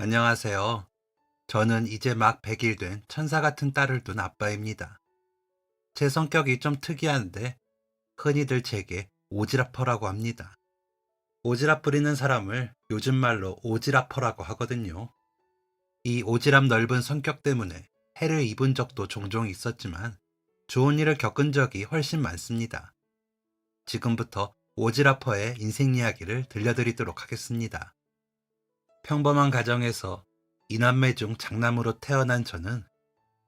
안녕하세요. 저는 이제 막 100일 된 천사 같은 딸을 둔 아빠입니다. 제 성격이 좀 특이한데 흔히들 제게 오지라퍼라고 합니다. 오지랖 부리는 사람을 요즘 말로 오지라퍼라고 하거든요. 이 오지랖 넓은 성격 때문에 해를 입은 적도 종종 있었지만 좋은 일을 겪은 적이 훨씬 많습니다. 지금부터 오지라퍼의 인생 이야기를 들려드리도록 하겠습니다. 평범한 가정에서 이남매 중 장남으로 태어난 저는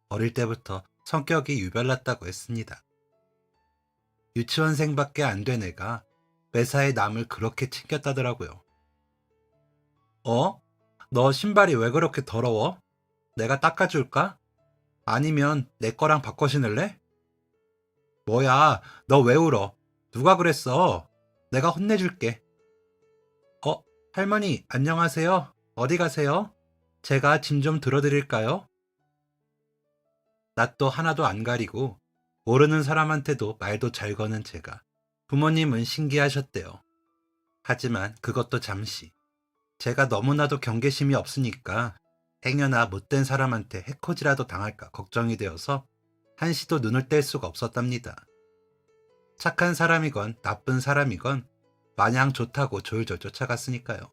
어릴 때부터 성격이 유별났다고 했습니다. 유치원생밖에 안 된 애가 매사에 남을 그렇게 챙겼다더라고요. 어? 너 신발이 왜 그렇게 더러워? 내가 닦아줄까? 아니면 내 거랑 바꿔 신을래? 뭐야, 너 왜 울어? 누가 그랬어? 내가 혼내줄게. 어? 할머니, 안녕하세요. 어디 가세요? 제가 짐 좀 들어드릴까요? 낯도 하나도 안 가리고 모르는 사람한테도 말도 잘 거는 제가 부모님은 신기하셨대요. 하지만 그것도 잠시. 제가 너무나도 경계심이 없으니까 행여나 못된 사람한테 해코지라도 당할까 걱정이 되어서 한시도 눈을 뗄 수가 없었답니다. 착한 사람이건 나쁜 사람이건 마냥 좋다고 졸졸 쫓아갔으니까요.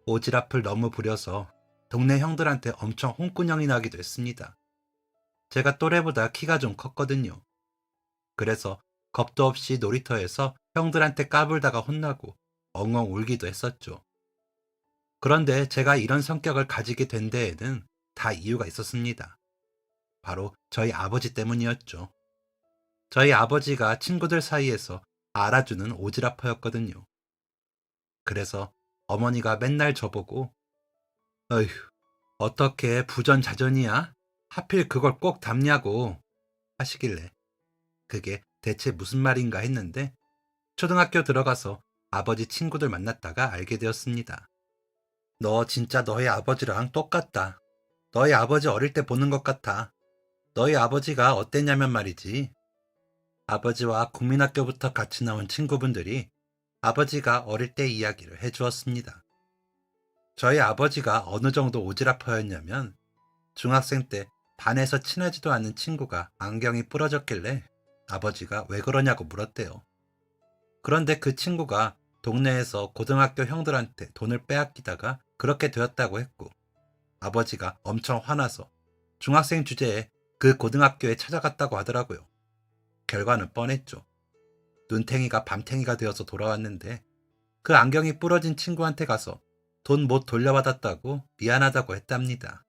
오지랖을 너무 부려서 동네 형들한테 엄청 홍군형이 나기도 했습니다. 제가 또래보다 키가 좀 컸거든요. 그래서 겁도 없이 놀이터에서 형들한테 까불다가 혼나고 엉엉 울기도 했었죠. 그런데 제가 이런 성격을 가지게 된 데에는 다 이유가 있었습니다. 바로 저희 아버지 때문이었죠. 저희 아버지가 친구들 사이에서 알아주는 오지랖퍼였거든요. 그래서 어머니가 맨날 저보고 어휴, 어떻게 부전자전이야? 하필 그걸 꼭 닮냐고 하시길래 그게 대체 무슨 말인가 했는데 초등학교 들어가서 아버지 친구들 만났다가 알게 되었습니다. 너 진짜 너희 아버지랑 똑같다. 너희 아버지 어릴 때 보는 것 같아. 너희 아버지가 어땠냐면 말이지. 아버지와 국민학교부터 같이 나온 친구분들이 아버지가 어릴 때 이야기를 해주었습니다. 저희 아버지가 어느 정도 오지랖퍼였냐면 중학생 때 반에서 친하지도 않은 친구가 안경이 부러졌길래 아버지가 왜 그러냐고 물었대요. 그런데 그 친구가 동네에서 고등학교 형들한테 돈을 빼앗기다가 그렇게 되었다고 했고 아버지가 엄청 화나서 중학생 주제에 그 고등학교에 찾아갔다고 하더라고요. 결과는 뻔했죠. 눈탱이가 밤탱이가 되어서 돌아왔는데 그 안경이 부러진 친구한테 가서 돈 못 돌려받았다고 미안하다고 했답니다.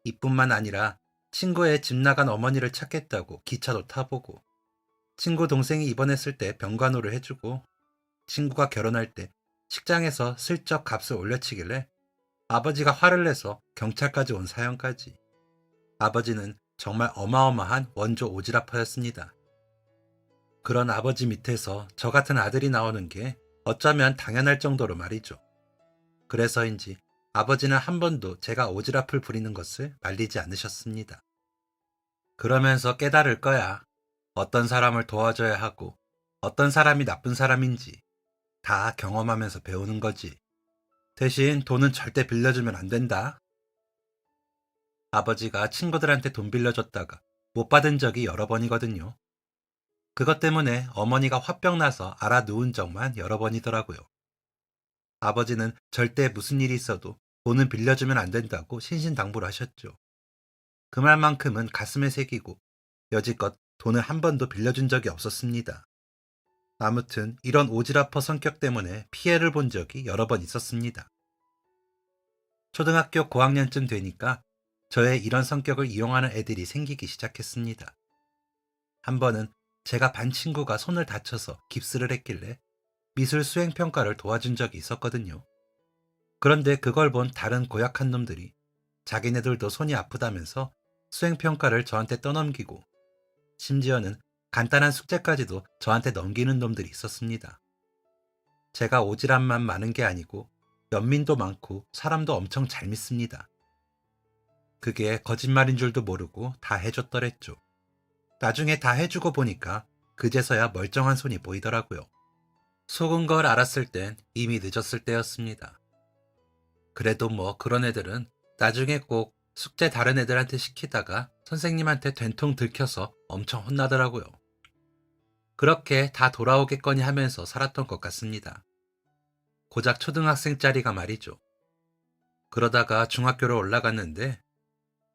이뿐만 아니라 친구의 집 나간 어머니를 찾겠다고 기차도 타보고 친구 동생이 입원했을 때 병간호를 해주고 친구가 결혼할 때 식장에서 슬쩍 값을 올려치길래 아버지가 화를 내서 경찰까지 온 사연까지. 아버지는 정말 어마어마한 원조 오지랖퍼였습니다. 그런 아버지 밑에서 저 같은 아들이 나오는 게 어쩌면 당연할 정도로 말이죠. 그래서인지 아버지는 한 번도 제가 오지랖을 부리는 것을 말리지 않으셨습니다. 그러면서 깨달을 거야. 어떤 사람을 도와줘야 하고 어떤 사람이 나쁜 사람인지 다 경험하면서 배우는 거지. 대신 돈은 절대 빌려주면 안 된다. 아버지가 친구들한테 돈 빌려줬다가 못 받은 적이 여러 번이거든요. 그것 때문에 어머니가 화병 나서 알아 누운 적만 여러 번이더라고요. 아버지는 절대 무슨 일이 있어도 돈은 빌려주면 안 된다고 신신당부를 하셨죠. 그 말만큼은 가슴에 새기고 여지껏 돈을 한 번도 빌려준 적이 없었습니다. 아무튼 이런 오지랖퍼 성격 때문에 피해를 본 적이 여러 번 있었습니다. 초등학교 고학년쯤 되니까 저의 이런 성격을 이용하는 애들이 생기기 시작했습니다. 한 번은 제가 반 친구가 손을 다쳐서 깁스를 했길래 미술 수행평가를 도와준 적이 있었거든요. 그런데 그걸 본 다른 고약한 놈들이 자기네들도 손이 아프다면서 수행평가를 저한테 떠넘기고 심지어는 간단한 숙제까지도 저한테 넘기는 놈들이 있었습니다. 제가 오지랖만 많은 게 아니고 연민도 많고 사람도 엄청 잘 믿습니다. 그게 거짓말인 줄도 모르고 다 해줬더랬죠. 나중에 다 해주고 보니까 그제서야 멀쩡한 손이 보이더라고요. 속은 걸 알았을 땐 이미 늦었을 때였습니다. 그래도 뭐 그런 애들은 나중에 꼭 숙제 다른 애들한테 시키다가 선생님한테 된통 들켜서 엄청 혼나더라고요. 그렇게 다 돌아오겠거니 하면서 살았던 것 같습니다. 고작 초등학생짜리가 말이죠. 그러다가 중학교로 올라갔는데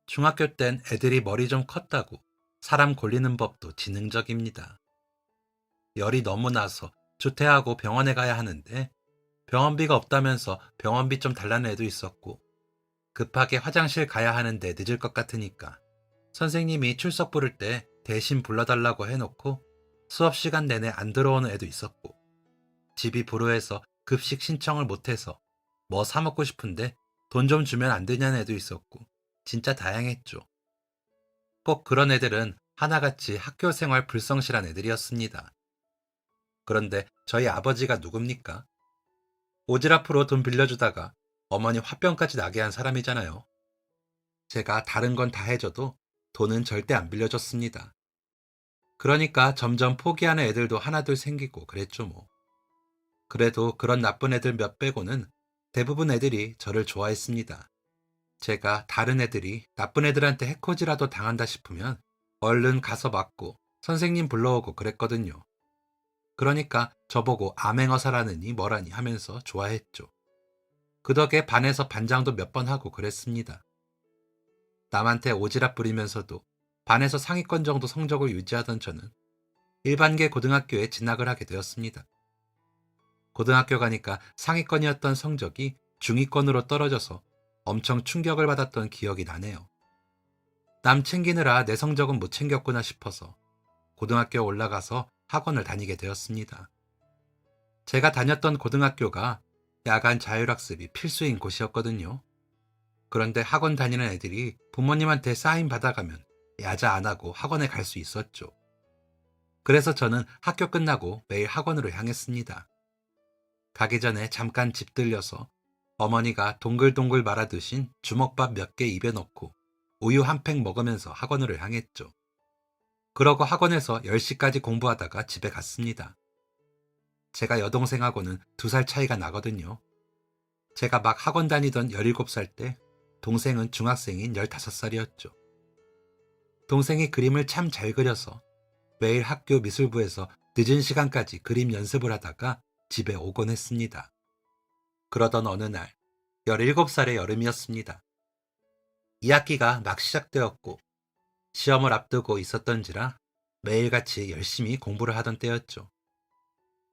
중학교 땐 애들이 머리 좀 컸다고 사람 골리는 법도 지능적입니다. 열이 너무 나서 주퇴하고 병원에 가야 하는데 병원비가 없다면서 병원비 좀 달라는 애도 있었고 급하게 화장실 가야 하는데 늦을 것 같으니까 선생님이 출석 부를 때 대신 불러달라고 해놓고 수업 시간 내내 안 들어오는 애도 있었고 집이 불우해서 급식 신청을 못해서 뭐 사 먹고 싶은데 돈 좀 주면 안 되냐는 애도 있었고 진짜 다양했죠. 꼭 그런 애들은 하나같이 학교 생활 불성실한 애들이었습니다. 그런데 저희 아버지가 누굽니까? 오지랖으로 돈 빌려주다가 어머니 화병까지 나게 한 사람이잖아요. 제가 다른 건 다 해줘도 돈은 절대 안 빌려줬습니다. 그러니까 점점 포기하는 애들도 하나둘 생기고 그랬죠 뭐. 그래도 그런 나쁜 애들 몇 빼고는 대부분 애들이 저를 좋아했습니다. 제가 다른 애들이 나쁜 애들한테 해코지라도 당한다 싶으면 얼른 가서 맞고 선생님 불러오고 그랬거든요. 그러니까 저보고 암행어사라느니 뭐라니 하면서 좋아했죠. 그 덕에 반에서 반장도 몇 번 하고 그랬습니다. 남한테 오지랖 부리면서도 반에서 상위권 정도 성적을 유지하던 저는 일반계 고등학교에 진학을 하게 되었습니다. 고등학교 가니까 상위권이었던 성적이 중위권으로 떨어져서 엄청 충격을 받았던 기억이 나네요. 남 챙기느라 내 성적은 못 챙겼구나 싶어서 고등학교 올라가서 학원을 다니게 되었습니다. 제가 다녔던 고등학교가 야간 자율학습이 필수인 곳이었거든요. 그런데 학원 다니는 애들이 부모님한테 사인 받아가면 야자 안 하고 학원에 갈 수 있었죠. 그래서 저는 학교 끝나고 매일 학원으로 향했습니다. 가기 전에 잠깐 집 들려서 어머니가 동글동글 말아두신 주먹밥 몇 개 입에 넣고 우유 한 팩 먹으면서 학원으로 향했죠. 그러고 학원에서 10시까지 공부하다가 집에 갔습니다. 제가 여동생하고는 2살 차이가 나거든요. 제가 막 학원 다니던 17살 때 동생은 중학생인 15살이었죠. 동생이 그림을 참 잘 그려서 매일 학교 미술부에서 늦은 시간까지 그림 연습을 하다가 집에 오곤 했습니다. 그러던 어느 날 17살의 여름이었습니다. 2학기가 막 시작되었고 시험을 앞두고 있었던지라 매일같이 열심히 공부를 하던 때였죠.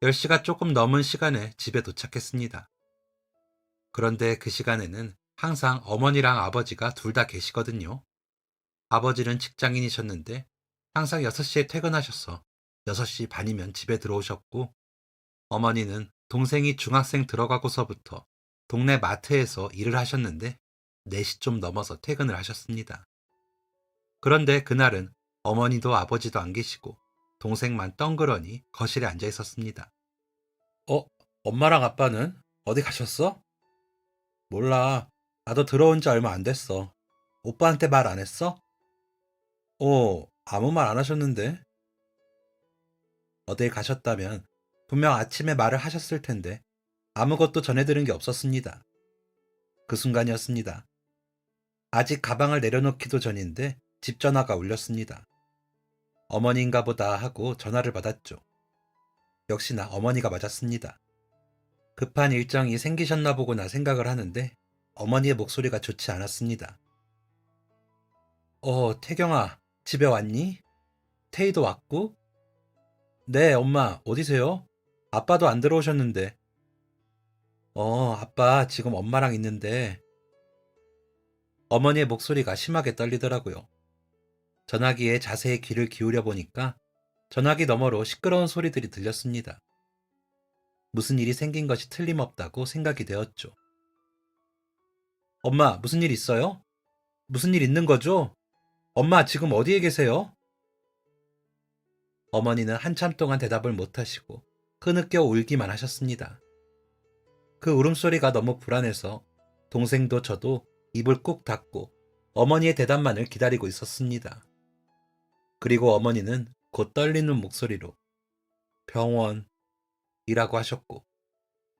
10시가 조금 넘은 시간에 집에 도착했습니다. 그런데 그 시간에는 항상 어머니랑 아버지가 둘 다 계시거든요. 아버지는 직장인이셨는데 항상 6시에 퇴근하셔서 6시 반이면 집에 들어오셨고 어머니는 동생이 중학생 들어가고서부터 동네 마트에서 일을 하셨는데 4시 좀 넘어서 퇴근을 하셨습니다. 그런데 그날은 어머니도 아버지도 안 계시고 동생만 덩그러니 거실에 앉아 있었습니다. 어? 엄마랑 아빠는 어디 가셨어? 몰라. 나도 들어온 지 얼마 안 됐어. 오빠한테 말 안 했어? 아무 말 안 하셨는데. 어딜 가셨다면 분명 아침에 말을 하셨을 텐데 아무것도 전해들은 게 없었습니다. 그 순간이었습니다. 아직 가방을 내려놓기도 전인데 집 전화가 울렸습니다. 어머니인가 보다 하고 전화를 받았죠. 역시나 어머니가 맞았습니다. 급한 일정이 생기셨나 보구나 생각을 하는데 어머니의 목소리가 좋지 않았습니다. 태경아, 집에 왔니? 태희도 왔고? 네, 엄마, 어디세요? 아빠도 안 들어오셨는데. 아빠 지금 엄마랑 있는데. 어머니의 목소리가 심하게 떨리더라고요. 전화기에 자세히 귀를 기울여 보니까 전화기 너머로 시끄러운 소리들이 들렸습니다. 무슨 일이 생긴 것이 틀림없다고 생각이 되었죠. 엄마, 무슨 일 있어요? 무슨 일 있는 거죠? 엄마, 지금 어디에 계세요? 어머니는 한참 동안 대답을 못하시고 흐느껴 울기만 하셨습니다. 그 울음소리가 너무 불안해서 동생도 저도 입을 꾹 닫고 어머니의 대답만을 기다리고 있었습니다. 그리고 어머니는 곧 떨리는 목소리로 병원이라고 하셨고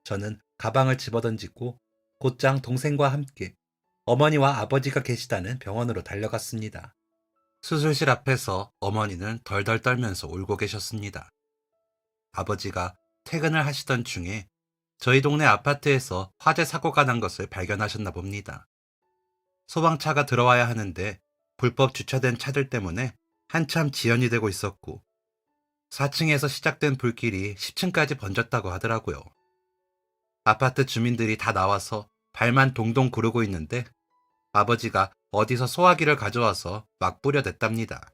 저는 가방을 집어던지고 곧장 동생과 함께 어머니와 아버지가 계시다는 병원으로 달려갔습니다. 수술실 앞에서 어머니는 덜덜 떨면서 울고 계셨습니다. 아버지가 퇴근을 하시던 중에 저희 동네 아파트에서 화재 사고가 난 것을 발견하셨나 봅니다. 소방차가 들어와야 하는데 불법 주차된 차들 때문에 한참 지연이 되고 있었고 4층에서 시작된 불길이 10층까지 번졌다고 하더라고요. 아파트 주민들이 다 나와서 발만 동동 구르고 있는데 아버지가 어디서 소화기를 가져와서 막 뿌려댔답니다.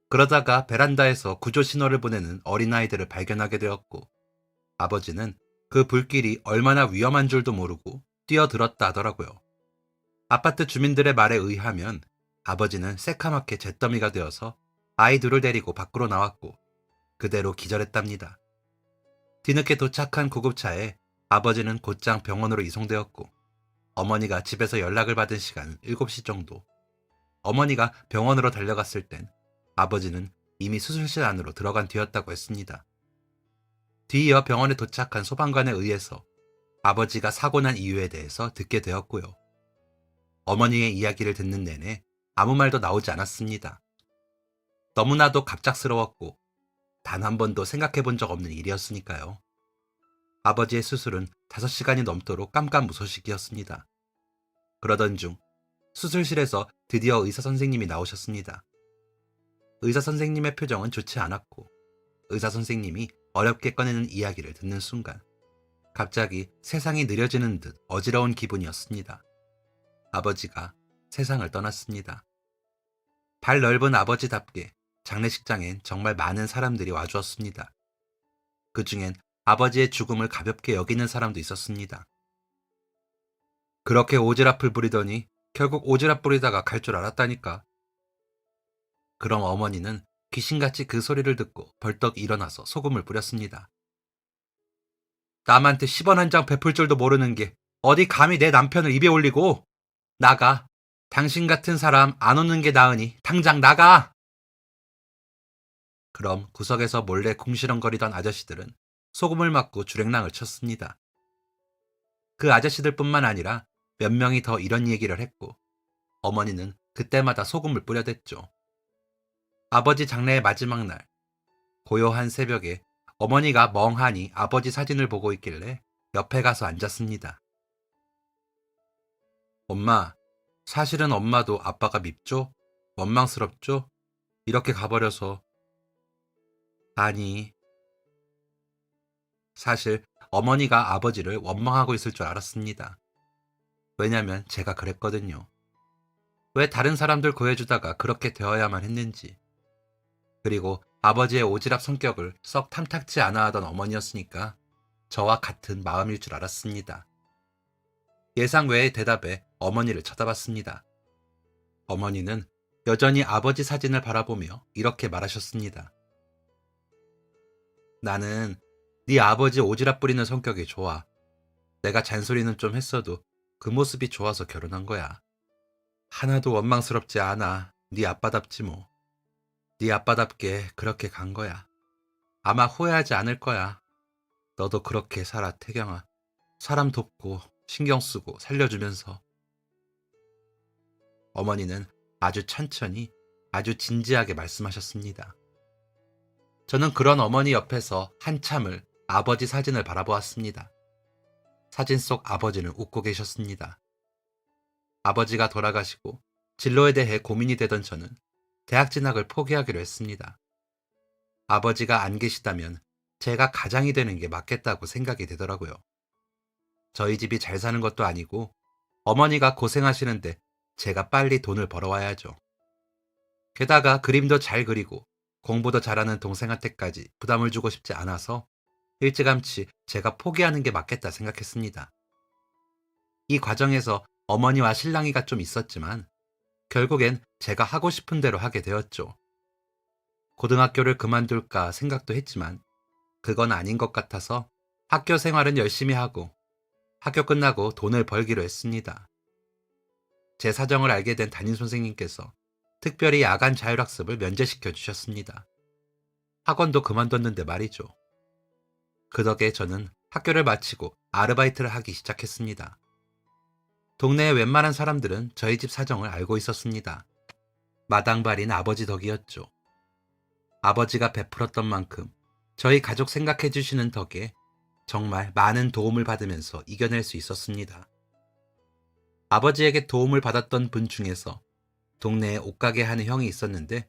그러다가 베란다에서 구조 신호를 보내는 어린아이들을 발견하게 되었고 아버지는 그 불길이 얼마나 위험한 줄도 모르고 뛰어들었다 하더라고요. 아파트 주민들의 말에 의하면 아버지는 새카맣게 잿더미가 되어서 아이들을 데리고 밖으로 나왔고 그대로 기절했답니다. 뒤늦게 도착한 구급차에 아버지는 곧장 병원으로 이송되었고 어머니가 집에서 연락을 받은 시간은 7시 정도. 어머니가 병원으로 달려갔을 땐 아버지는 이미 수술실 안으로 들어간 뒤였다고 했습니다. 뒤이어 병원에 도착한 소방관에 의해서 아버지가 사고 난 이유에 대해서 듣게 되었고요. 어머니의 이야기를 듣는 내내 아무 말도 나오지 않았습니다. 너무나도 갑작스러웠고 단 한 번도 생각해 본 적 없는 일이었으니까요. 아버지의 수술은 5시간이 넘도록 깜깜무소식이었습니다. 그러던 중 수술실에서 드디어 의사 선생님이 나오셨습니다. 의사 선생님의 표정은 좋지 않았고 의사 선생님이 어렵게 꺼내는 이야기를 듣는 순간 갑자기 세상이 느려지는 듯 어지러운 기분이었습니다. 아버지가 세상을 떠났습니다. 발 넓은 아버지답게 장례식장엔 정말 많은 사람들이 와주었습니다. 그 중엔 아버지의 죽음을 가볍게 여기는 사람도 있었습니다. 그렇게 오지랖을 부리더니 결국 오지랖 부리다가 갈 줄 알았다니까. 그럼 어머니는 귀신같이 그 소리를 듣고 벌떡 일어나서 소금을 뿌렸습니다. 남한테 10원 한 장 베풀 줄도 모르는 게 어디 감히 내 남편을 입에 올리고. 나가. 당신 같은 사람 안 오는 게 나으니 당장 나가. 그럼 구석에서 몰래 궁시렁거리던 아저씨들은 소금을 맞고 주랭랑을 쳤습니다. 그 아저씨들뿐만 아니라 몇 명이 더 이런 얘기를 했고 어머니는 그때마다 소금을 뿌려댔죠. 아버지 장례의 마지막 날 고요한 새벽에 어머니가 멍하니 아버지 사진을 보고 있길래 옆에 가서 앉았습니다. 엄마, 사실은 엄마도 아빠가 밉죠? 원망스럽죠? 이렇게 가버려서. 아니, 사실 어머니가 아버지를 원망하고 있을 줄 알았습니다. 왜냐면 제가 그랬거든요. 왜 다른 사람들 구해주다가 그렇게 되어야만 했는지. 그리고 아버지의 오지랖 성격을 썩 탐탁지 않아 하던 어머니였으니까 저와 같은 마음일 줄 알았습니다. 예상 외의 대답에 어머니를 쳐다봤습니다. 어머니는 여전히 아버지 사진을 바라보며 이렇게 말하셨습니다. 나는 네 아버지 오지랖 부리는 성격이 좋아. 내가 잔소리는 좀 했어도 그 모습이 좋아서 결혼한 거야. 하나도 원망스럽지 않아. 네 아빠답지 뭐. 네 아빠답게 그렇게 간 거야. 아마 후회하지 않을 거야. 너도 그렇게 살아, 태경아. 사람 돕고 신경 쓰고 살려주면서. 어머니는 아주 천천히 아주 진지하게 말씀하셨습니다. 저는 그런 어머니 옆에서 한참을 아버지 사진을 바라보았습니다. 사진 속 아버지는 웃고 계셨습니다. 아버지가 돌아가시고 진로에 대해 고민이 되던 저는 대학 진학을 포기하기로 했습니다. 아버지가 안 계시다면 제가 가장이 되는 게 맞겠다고 생각이 되더라고요. 저희 집이 잘 사는 것도 아니고 어머니가 고생하시는데 제가 빨리 돈을 벌어와야죠. 게다가 그림도 잘 그리고 공부도 잘하는 동생한테까지 부담을 주고 싶지 않아서 일찌감치 제가 포기하는 게 맞겠다 생각했습니다. 이 과정에서 어머니와 실랑이가 좀 있었지만 결국엔 제가 하고 싶은 대로 하게 되었죠. 고등학교를 그만둘까 생각도 했지만 그건 아닌 것 같아서 학교 생활은 열심히 하고 학교 끝나고 돈을 벌기로 했습니다. 제 사정을 알게 된 담임선생님께서 특별히 야간 자율학습을 면제시켜 주셨습니다. 학원도 그만뒀는데 말이죠. 그 덕에 저는 학교를 마치고 아르바이트를 하기 시작했습니다. 동네의 웬만한 사람들은 저희 집 사정을 알고 있었습니다. 마당발인 아버지 덕이었죠. 아버지가 베풀었던 만큼 저희 가족 생각해 주시는 덕에 정말 많은 도움을 받으면서 이겨낼 수 있었습니다. 아버지에게 도움을 받았던 분 중에서 동네에 옷가게 하는 형이 있었는데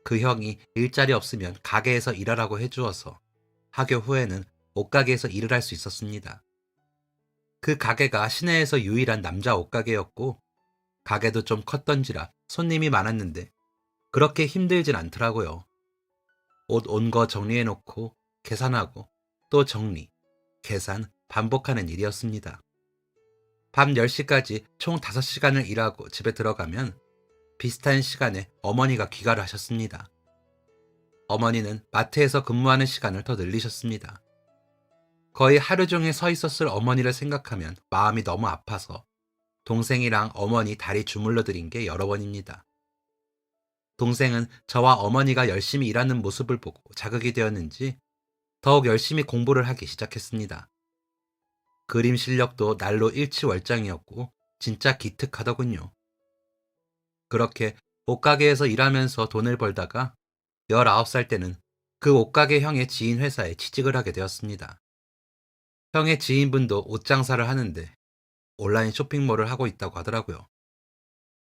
그 형이 일자리 없으면 가게에서 일하라고 해주어서 하교 후에는 옷가게에서 일을 할 수 있었습니다. 그 가게가 시내에서 유일한 남자 옷가게였고 가게도 좀 컸던지라 손님이 많았는데 그렇게 힘들진 않더라고요. 옷 온 거 정리해놓고 계산하고 또 정리, 계산 반복하는 일이었습니다. 밤 10시까지 총 5시간을 일하고 집에 들어가면 비슷한 시간에 어머니가 귀가를 하셨습니다. 어머니는 마트에서 근무하는 시간을 더 늘리셨습니다. 거의 하루 종일 서 있었을 어머니를 생각하면 마음이 너무 아파서 동생이랑 어머니 다리 주물러 드린 게 여러 번입니다. 동생은 저와 어머니가 열심히 일하는 모습을 보고 자극이 되었는지 더욱 열심히 공부를 하기 시작했습니다. 그림 실력도 날로 일치월장이었고 진짜 기특하더군요. 그렇게 옷가게에서 일하면서 돈을 벌다가 19살 때는 그 옷가게 형의 지인 회사에 취직을 하게 되었습니다. 형의 지인분도 옷 장사를 하는데 온라인 쇼핑몰을 하고 있다고 하더라고요.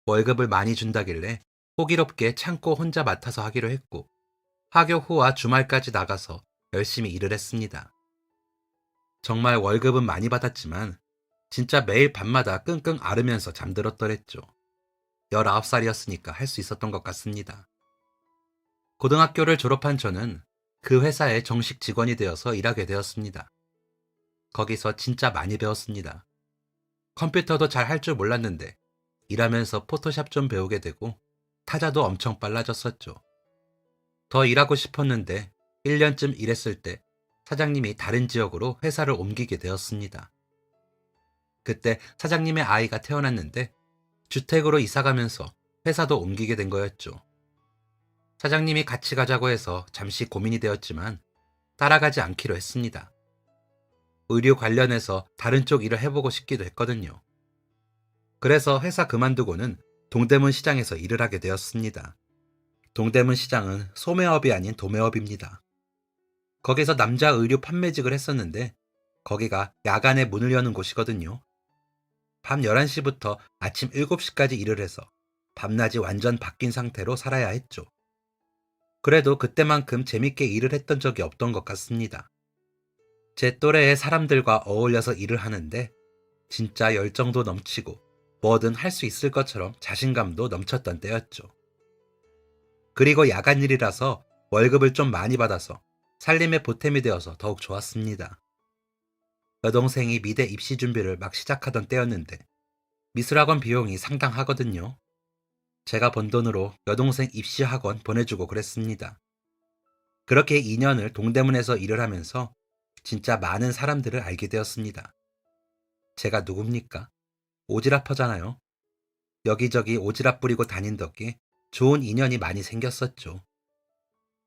월급을 많이 준다길래 호기롭게 창고 혼자 맡아서 하기로 했고 하교 후와 주말까지 나가서 열심히 일을 했습니다. 정말 월급은 많이 받았지만 진짜 매일 밤마다 끙끙 앓으면서 잠들었더랬죠. 19살이었으니까 할 수 있었던 것 같습니다. 고등학교를 졸업한 저는 그 회사의 정식 직원이 되어서 일하게 되었습니다. 거기서 진짜 많이 배웠습니다. 컴퓨터도 잘 할 줄 몰랐는데 일하면서 포토샵 좀 배우게 되고 타자도 엄청 빨라졌었죠. 더 일하고 싶었는데 1년쯤 일했을 때 사장님이 다른 지역으로 회사를 옮기게 되었습니다. 그때 사장님의 아이가 태어났는데 주택으로 이사가면서 회사도 옮기게 된 거였죠. 사장님이 같이 가자고 해서 잠시 고민이 되었지만 따라가지 않기로 했습니다. 의류 관련해서 다른 쪽 일을 해보고 싶기도 했거든요. 그래서 회사 그만두고는 동대문 시장에서 일을 하게 되었습니다. 동대문 시장은 소매업이 아닌 도매업입니다. 거기서 남자 의류 판매직을 했었는데 거기가 야간에 문을 여는 곳이거든요. 밤 11시부터 아침 7시까지 일을 해서 밤낮이 완전 바뀐 상태로 살아야 했죠. 그래도 그때만큼 재밌게 일을 했던 적이 없던 것 같습니다. 제 또래의 사람들과 어울려서 일을 하는데 진짜 열정도 넘치고 뭐든 할 수 있을 것처럼 자신감도 넘쳤던 때였죠. 그리고 야간 일이라서 월급을 좀 많이 받아서 살림의 보탬이 되어서 더욱 좋았습니다. 여동생이 미대 입시 준비를 막 시작하던 때였는데 미술학원 비용이 상당하거든요. 제가 번 돈으로 여동생 입시 학원 보내주고 그랬습니다. 그렇게 2년을 동대문에서 일을 하면서 진짜 많은 사람들을 알게 되었습니다. 제가 누굽니까? 오지랖퍼잖아요. 여기저기 오지랖 부리고 다닌 덕에 좋은 인연이 많이 생겼었죠.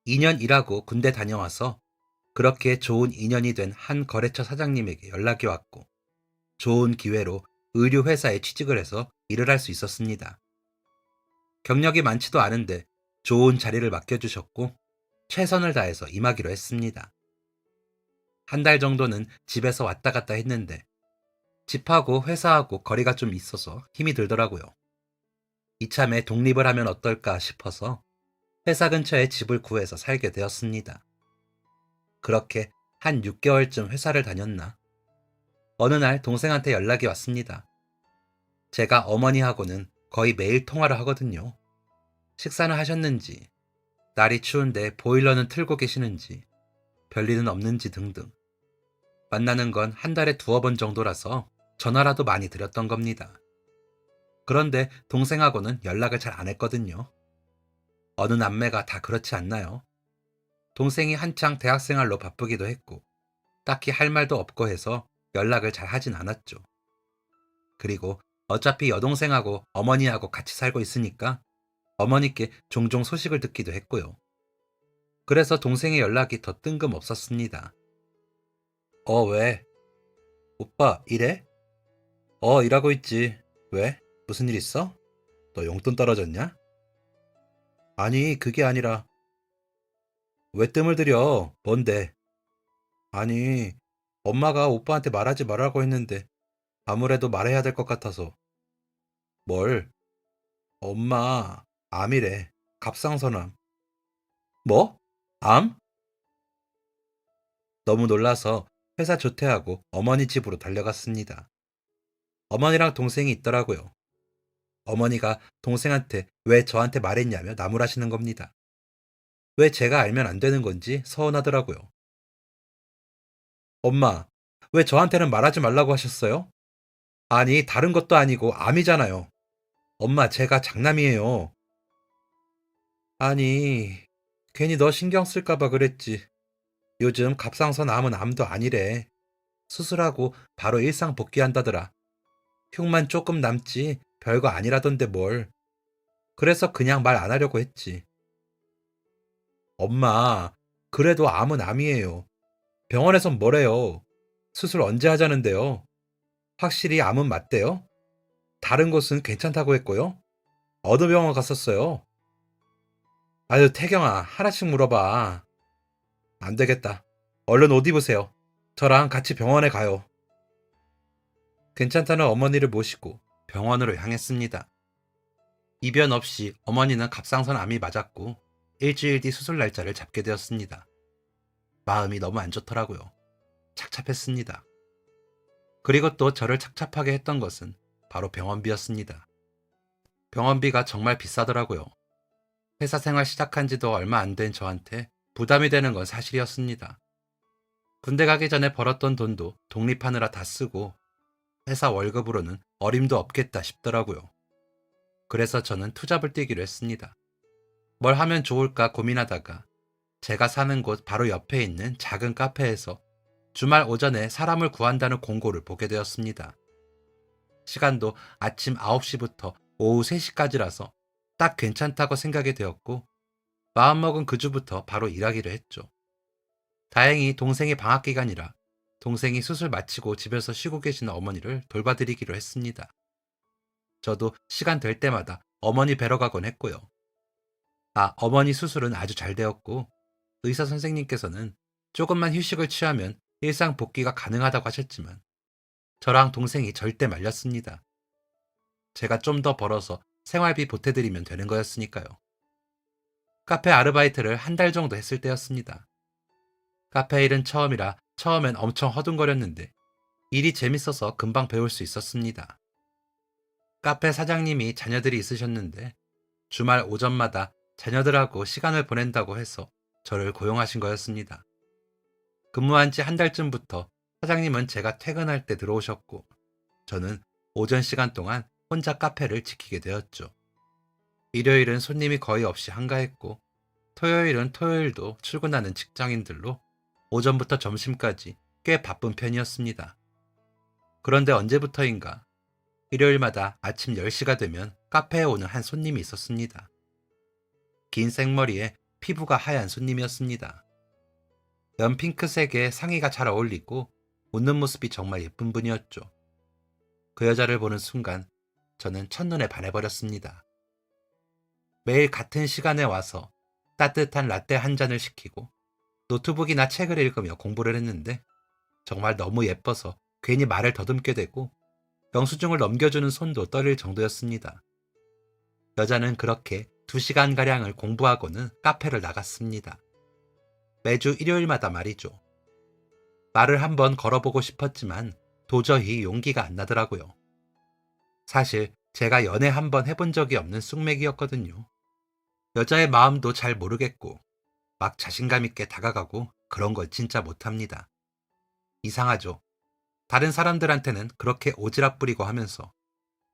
2년 일하고 군대 다녀와서 그렇게 좋은 인연이 된 한 거래처 사장님에게 연락이 왔고 좋은 기회로 의류 회사에 취직을 해서 일을 할 수 있었습니다. 경력이 많지도 않은데 좋은 자리를 맡겨주셨고 최선을 다해서 임하기로 했습니다. 한 달 정도는 집에서 왔다 갔다 했는데 집하고 회사하고 거리가 좀 있어서 힘이 들더라고요. 이참에 독립을 하면 어떨까 싶어서 회사 근처에 집을 구해서 살게 되었습니다. 그렇게 한 6개월쯤 회사를 다녔나? 어느 날 동생한테 연락이 왔습니다. 제가 어머니하고는 거의 매일 통화를 하거든요. 식사는 하셨는지, 날이 추운데 보일러는 틀고 계시는지, 별일은 없는지 등등. 만나는 건 한 달에 2번 정도라서 전화라도 많이 드렸던 겁니다. 그런데 동생하고는 연락을 잘 안 했거든요. 어느 남매가 다 그렇지 않나요? 동생이 한창 대학생활로 바쁘기도 했고 딱히 할 말도 없고 해서 연락을 잘 하진 않았죠. 그리고 어차피 여동생하고 어머니하고 같이 살고 있으니까 어머니께 종종 소식을 듣기도 했고요. 그래서 동생의 연락이 더 뜬금없었습니다. 왜? 오빠, 일해? 일하고 있지. 왜? 무슨 일 있어? 너 용돈 떨어졌냐? 아니, 그게 아니라, 왜 뜸을 들여? 뭔데? 아니, 엄마가 오빠한테 말하지 말라고 했는데, 아무래도 말해야 될 것 같아서. 뭘? 엄마, 암이래. 갑상선암. 뭐? 암? 너무 놀라서 회사 조퇴하고 어머니 집으로 달려갔습니다. 어머니랑 동생이 있더라고요. 어머니가 동생한테 왜 저한테 말했냐며 나무라시는 겁니다. 왜 제가 알면 안 되는 건지 서운하더라고요. 엄마, 왜 저한테는 말하지 말라고 하셨어요? 아니, 다른 것도 아니고 암이잖아요. 엄마, 제가 장남이에요. 아니, 괜히 너 신경 쓸까봐 그랬지. 요즘 갑상선 암은 암도 아니래. 수술하고 바로 일상 복귀한다더라. 흉만 조금 남지 별거 아니라던데 뭘. 그래서 그냥 말 안 하려고 했지. 엄마, 그래도 암은 암이에요. 병원에선 뭐래요? 수술 언제 하자는데요? 확실히 암은 맞대요? 다른 곳은 괜찮다고 했고요. 어느 병원 갔었어요? 아유, 태경아, 하나씩 물어봐. 안 되겠다. 얼른 옷 입으세요. 저랑 같이 병원에 가요. 괜찮다는 어머니를 모시고 병원으로 향했습니다. 이변 없이 어머니는 갑상선 암이 맞았고 일주일 뒤 수술 날짜를 잡게 되었습니다. 마음이 너무 안 좋더라고요. 착잡했습니다. 그리고 또 저를 착잡하게 했던 것은 바로 병원비였습니다. 병원비가 정말 비싸더라고요. 회사 생활 시작한 지도 얼마 안 된 저한테 부담이 되는 건 사실이었습니다. 군대 가기 전에 벌었던 돈도 독립하느라 다 쓰고 회사 월급으로는 어림도 없겠다 싶더라고요. 그래서 저는 투잡을 뛰기로 했습니다. 뭘 하면 좋을까 고민하다가 제가 사는 곳 바로 옆에 있는 작은 카페에서 주말 오전에 사람을 구한다는 공고를 보게 되었습니다. 시간도 아침 9시부터 오후 3시까지라서 딱 괜찮다고 생각이 되었고 마음먹은 그 주부터 바로 일하기로 했죠. 다행히 동생이 방학 기간이라 동생이 수술 마치고 집에서 쉬고 계시는 어머니를 돌봐드리기로 했습니다. 저도 시간 될 때마다 어머니 뵈러 가곤 했고요. 어머니 수술은 아주 잘 되었고 의사 선생님께서는 조금만 휴식을 취하면 일상 복귀가 가능하다고 하셨지만 저랑 동생이 절대 말렸습니다. 제가 좀 더 벌어서 생활비 보태드리면 되는 거였으니까요. 카페 아르바이트를 한 달 정도 했을 때였습니다. 카페 일은 처음이라 처음엔 엄청 허둥거렸는데 일이 재밌어서 금방 배울 수 있었습니다. 카페 사장님이 자녀들이 있으셨는데 주말 오전마다 자녀들하고 시간을 보낸다고 해서 저를 고용하신 거였습니다. 근무한 지 한 달쯤부터 사장님은 제가 퇴근할 때 들어오셨고 저는 오전 시간 동안 혼자 카페를 지키게 되었죠. 일요일은 손님이 거의 없이 한가했고 토요일은 토요일도 출근하는 직장인들로 오전부터 점심까지 꽤 바쁜 편이었습니다. 그런데 언제부터인가 일요일마다 아침 10시가 되면 카페에 오는 한 손님이 있었습니다. 긴 생머리에 피부가 하얀 손님이었습니다. 연핑크색의 상의가 잘 어울리고 웃는 모습이 정말 예쁜 분이었죠. 그 여자를 보는 순간 저는 첫눈에 반해버렸습니다. 매일 같은 시간에 와서 따뜻한 라떼 한 잔을 시키고 노트북이나 책을 읽으며 공부를 했는데 정말 너무 예뻐서 괜히 말을 더듬게 되고 영수증을 넘겨주는 손도 떨릴 정도였습니다. 여자는 그렇게 2시간가량을 공부하고는 카페를 나갔습니다. 매주 일요일마다 말이죠. 말을 한번 걸어보고 싶었지만 도저히 용기가 안 나더라고요. 사실 제가 연애 한번 해본 적이 없는 쑥맥이었거든요. 여자의 마음도 잘 모르겠고 막 자신감 있게 다가가고 그런 걸 진짜 못합니다. 이상하죠. 다른 사람들한테는 그렇게 오지랖 부리고 하면서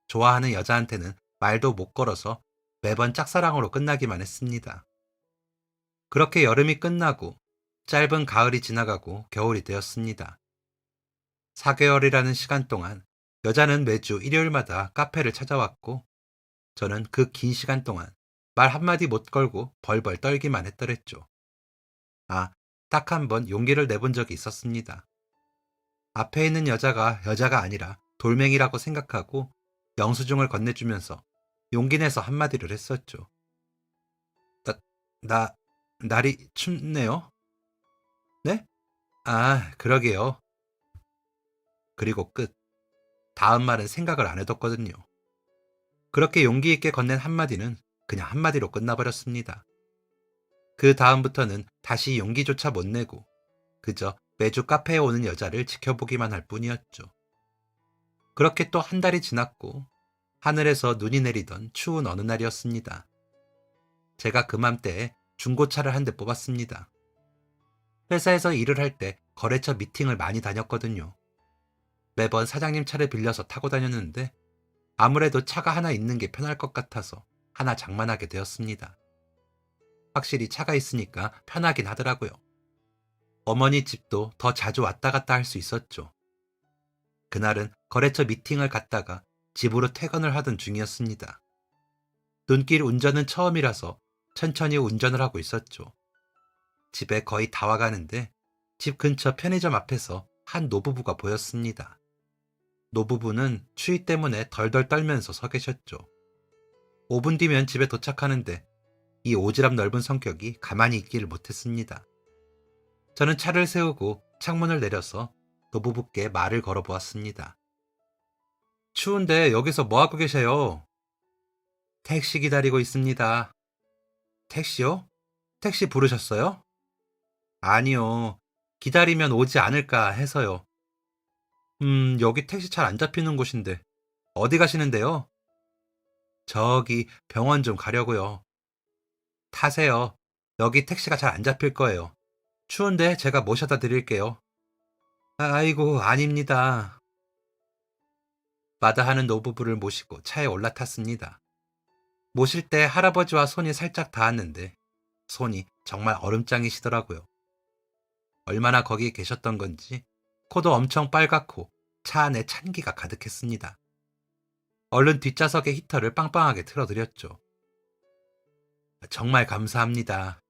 좋아하는 여자한테는 말도 못 걸어서 매번 짝사랑으로 끝나기만 했습니다. 그렇게 여름이 끝나고 짧은 가을이 지나가고 겨울이 되었습니다. 4개월이라는 시간 동안 여자는 매주 일요일마다 카페를 찾아왔고 저는 그 긴 시간 동안 말 한마디 못 걸고 벌벌 떨기만 했더랬죠. 딱 한 번 용기를 내본 적이 있었습니다. 앞에 있는 여자가 아니라 돌멩이라고 생각하고 영수증을 건네주면서 용기 내서 한마디를 했었죠. 나, 나, 날이 춥네요? 네? 아, 그러게요. 그리고 끝. 다음 말은 생각을 안 해뒀거든요. 그렇게 용기 있게 건넨 한마디는 그냥 한마디로 끝나버렸습니다. 그 다음부터는 다시 용기조차 못 내고 그저 매주 카페에 오는 여자를 지켜보기만 할 뿐이었죠. 그렇게 또 한 달이 지났고 하늘에서 눈이 내리던 추운 어느 날이었습니다. 제가 그맘때에 중고차를 한 대 뽑았습니다. 회사에서 일을 할 때 거래처 미팅을 많이 다녔거든요. 매번 사장님 차를 빌려서 타고 다녔는데 아무래도 차가 하나 있는 게 편할 것 같아서 하나 장만하게 되었습니다. 확실히 차가 있으니까 편하긴 하더라고요. 어머니 집도 더 자주 왔다 갔다 할 수 있었죠. 그날은 거래처 미팅을 갔다가 집으로 퇴근을 하던 중이었습니다. 눈길 운전은 처음이라서 천천히 운전을 하고 있었죠. 집에 거의 다 와가는데 집 근처 편의점 앞에서 한 노부부가 보였습니다. 노부부는 추위 때문에 덜덜 떨면서 서 계셨죠. 5분 뒤면 집에 도착하는데 이 오지랖 넓은 성격이 가만히 있기를 못했습니다. 저는 차를 세우고 창문을 내려서 노부부께 말을 걸어보았습니다. 추운데 여기서 뭐하고 계세요? 택시 기다리고 있습니다. 택시요? 택시 부르셨어요? 아니요. 기다리면 오지 않을까 해서요. 여기 택시 잘 안 잡히는 곳인데 어디 가시는데요? 저기 병원 좀 가려고요. 타세요. 여기 택시가 잘 안 잡힐 거예요. 추운데 제가 모셔다 드릴게요. 아이고, 아닙니다. 마다하는 노부부를 모시고 차에 올라탔습니다. 모실 때 할아버지와 손이 살짝 닿았는데 손이 정말 얼음장이시더라고요. 얼마나 거기 계셨던 건지 코도 엄청 빨갛고 차 안에 찬기가 가득했습니다. 얼른 뒷좌석의 히터를 빵빵하게 틀어드렸죠. 정말 감사합니다.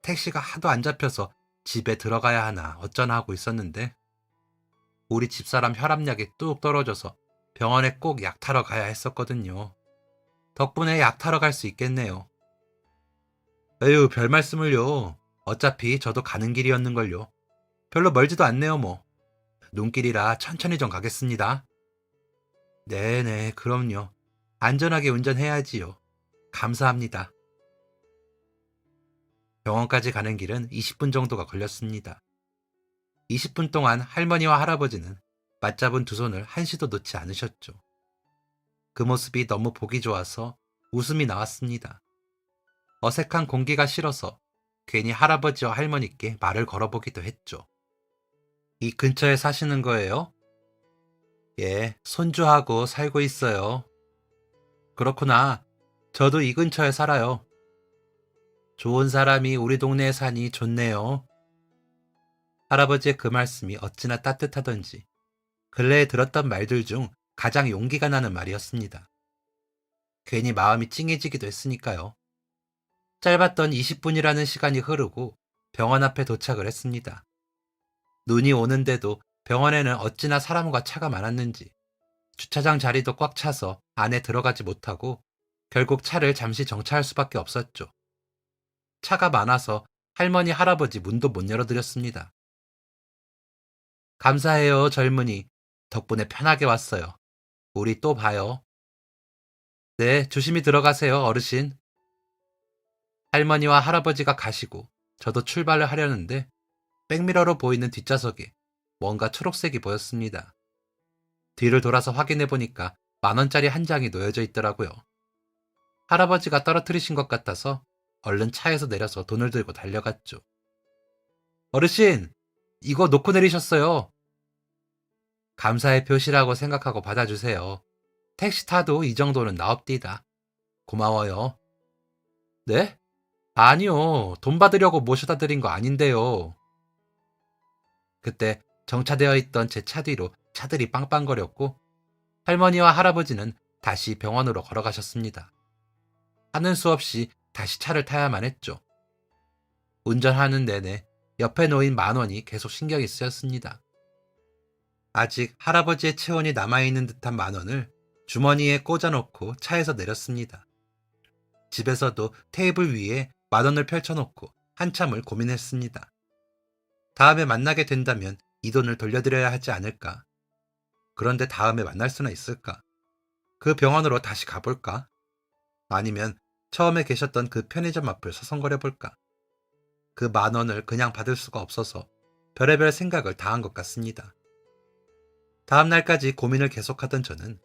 택시가 하도 안 잡혀서 집에 들어가야 하나 어쩌나 하고 있었는데 우리 집사람 혈압약이 뚝 떨어져서 병원에 꼭 약 타러 가야 했었거든요. 덕분에 약 타러 갈 수 있겠네요. 에휴, 별 말씀을요. 어차피 저도 가는 길이었는걸요. 별로 멀지도 않네요, 뭐. 눈길이라 천천히 좀 가겠습니다. 네네, 그럼요. 안전하게 운전해야지요. 감사합니다. 병원까지 가는 길은 20분 정도가 걸렸습니다. 20분 동안 할머니와 할아버지는 맞잡은 두 손을 한시도 놓지 않으셨죠. 그 모습이 너무 보기 좋아서 웃음이 나왔습니다. 어색한 공기가 싫어서 괜히 할아버지와 할머니께 말을 걸어보기도 했죠. 이 근처에 사시는 거예요? 예, 손주하고 살고 있어요. 그렇구나. 저도 이 근처에 살아요. 좋은 사람이 우리 동네에 사니 좋네요. 할아버지의 그 말씀이 어찌나 따뜻하던지 근래에 들었던 말들 중 가장 용기가 나는 말이었습니다. 괜히 마음이 찡해지기도 했으니까요. 짧았던 20분이라는 시간이 흐르고 병원 앞에 도착을 했습니다. 눈이 오는데도 병원에는 어찌나 사람과 차가 많았는지 주차장 자리도 꽉 차서 안에 들어가지 못하고 결국 차를 잠시 정차할 수밖에 없었죠. 차가 많아서 할머니, 할아버지 문도 못 열어드렸습니다. 감사해요, 젊은이. 덕분에 편하게 왔어요. 우리 또 봐요. 네, 조심히 들어가세요, 어르신. 할머니와 할아버지가 가시고 저도 출발을 하려는데 백미러로 보이는 뒷좌석에 뭔가 초록색이 보였습니다. 뒤를 돌아서 확인해 보니까 10,000원짜리 한 장이 놓여져 있더라고요. 할아버지가 떨어뜨리신 것 같아서 얼른 차에서 내려서 돈을 들고 달려갔죠. 어르신, 이거 놓고 내리셨어요. 감사의 표시라고 생각하고 받아주세요. 택시 타도 이 정도는 나옵디다. 고마워요. 네? 아니요. 돈 받으려고 모셔다 드린 거 아닌데요. 그때 정차되어 있던 제 차 뒤로 차들이 빵빵거렸고 할머니와 할아버지는 다시 병원으로 걸어가셨습니다. 하는 수 없이 다시 차를 타야만 했죠. 운전하는 내내 옆에 놓인 10,000원이 계속 신경이 쓰였습니다. 아직 할아버지의 체온이 남아있는 듯한 10,000원을 주머니에 꽂아놓고 차에서 내렸습니다. 집에서도 테이블 위에 10,000원을 펼쳐놓고 한참을 고민했습니다. 다음에 만나게 된다면 이 돈을 돌려드려야 하지 않을까? 그런데 다음에 만날 수나 있을까? 그 병원으로 다시 가볼까? 아니면 처음에 계셨던 그 편의점 앞을 서성거려 볼까? 그 10,000원을 그냥 받을 수가 없어서 별의별 생각을 다 한 것 같습니다. 다음 날까지 고민을 계속하던 저는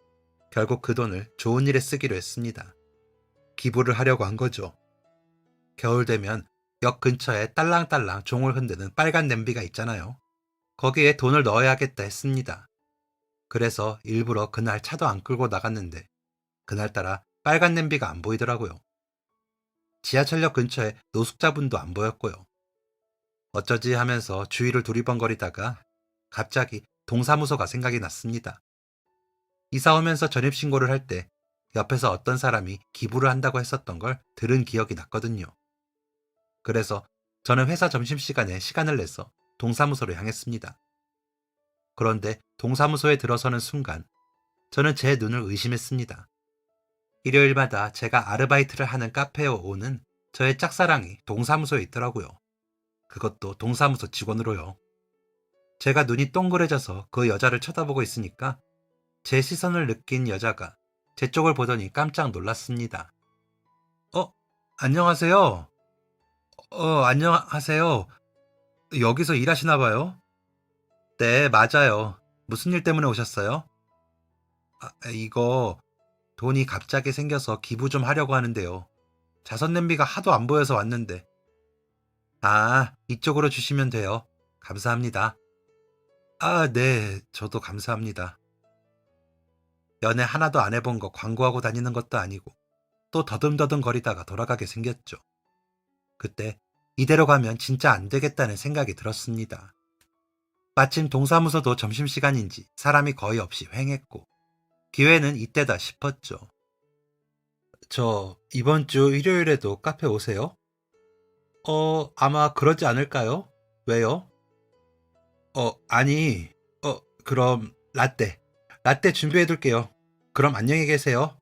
결국 그 돈을 좋은 일에 쓰기로 했습니다. 기부를 하려고 한 거죠. 겨울 되면 역 근처에 딸랑딸랑 종을 흔드는 빨간 냄비가 있잖아요. 거기에 돈을 넣어야겠다 했습니다. 그래서 일부러 그날 차도 안 끌고 나갔는데 그날따라 빨간 냄비가 안 보이더라고요. 지하철역 근처에 노숙자분도 안 보였고요. 어쩌지 하면서 주위를 두리번거리다가 갑자기 동사무소가 생각이 났습니다. 이사 오면서 전입신고를 할 때 옆에서 어떤 사람이 기부를 한다고 했었던 걸 들은 기억이 났거든요. 그래서 저는 회사 점심시간에 시간을 내서 동사무소로 향했습니다. 그런데 동사무소에 들어서는 순간 저는 제 눈을 의심했습니다. 일요일마다 제가 아르바이트를 하는 카페에 오는 저의 짝사랑이 동사무소에 있더라고요. 그것도 동사무소 직원으로요. 제가 눈이 동그래져서 그 여자를 쳐다보고 있으니까 제 시선을 느낀 여자가 제 쪽을 보더니 깜짝 놀랐습니다. 어, 안녕하세요. 안녕하세요. 여기서 일하시나 봐요? 네, 맞아요. 무슨 일 때문에 오셨어요? 이거 돈이 갑자기 생겨서 기부 좀 하려고 하는데요. 자선 냄비가 하도 안 보여서 왔는데. 이쪽으로 주시면 돼요. 감사합니다. 네, 저도 감사합니다. 연애 하나도 안 해본 거 광고하고 다니는 것도 아니고 또 더듬더듬 거리다가 돌아가게 생겼죠. 그때 이대로 가면 진짜 안 되겠다는 생각이 들었습니다. 마침 동사무소도 점심시간인지 사람이 거의 없이 휑했고 기회는 이때다 싶었죠. 저 이번 주 일요일에도 카페 오세요? 아마 그러지 않을까요? 왜요? 아니, 그럼 라떼 준비해둘게요. 그럼 안녕히 계세요.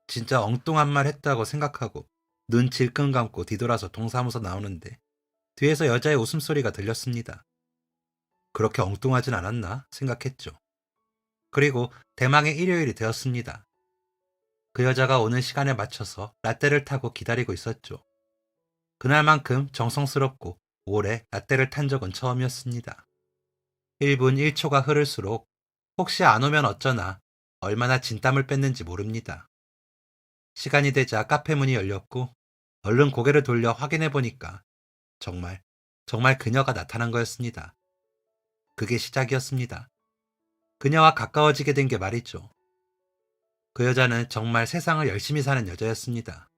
진짜 엉뚱한 말 했다고 생각하고 눈 질끈 감고 뒤돌아서 동사무소 나오는데 뒤에서 여자의 웃음소리가 들렸습니다. 그렇게 엉뚱하진 않았나 생각했죠. 그리고 대망의 일요일이 되었습니다. 그 여자가 오는 시간에 맞춰서 라떼를 타고 기다리고 있었죠. 그날만큼 정성스럽고 오래 라떼를 탄 적은 처음이었습니다. 1분 1초가 흐를수록 혹시 안 오면 어쩌나 얼마나 진땀을 뺐는지 모릅니다. 시간이 되자 카페 문이 열렸고 얼른 고개를 돌려 확인해 보니까 정말 그녀가 나타난 거였습니다. 그게 시작이었습니다. 그녀와 가까워지게 된 게 말이죠. 그 여자는 정말 세상을 열심히 사는 여자였습니다.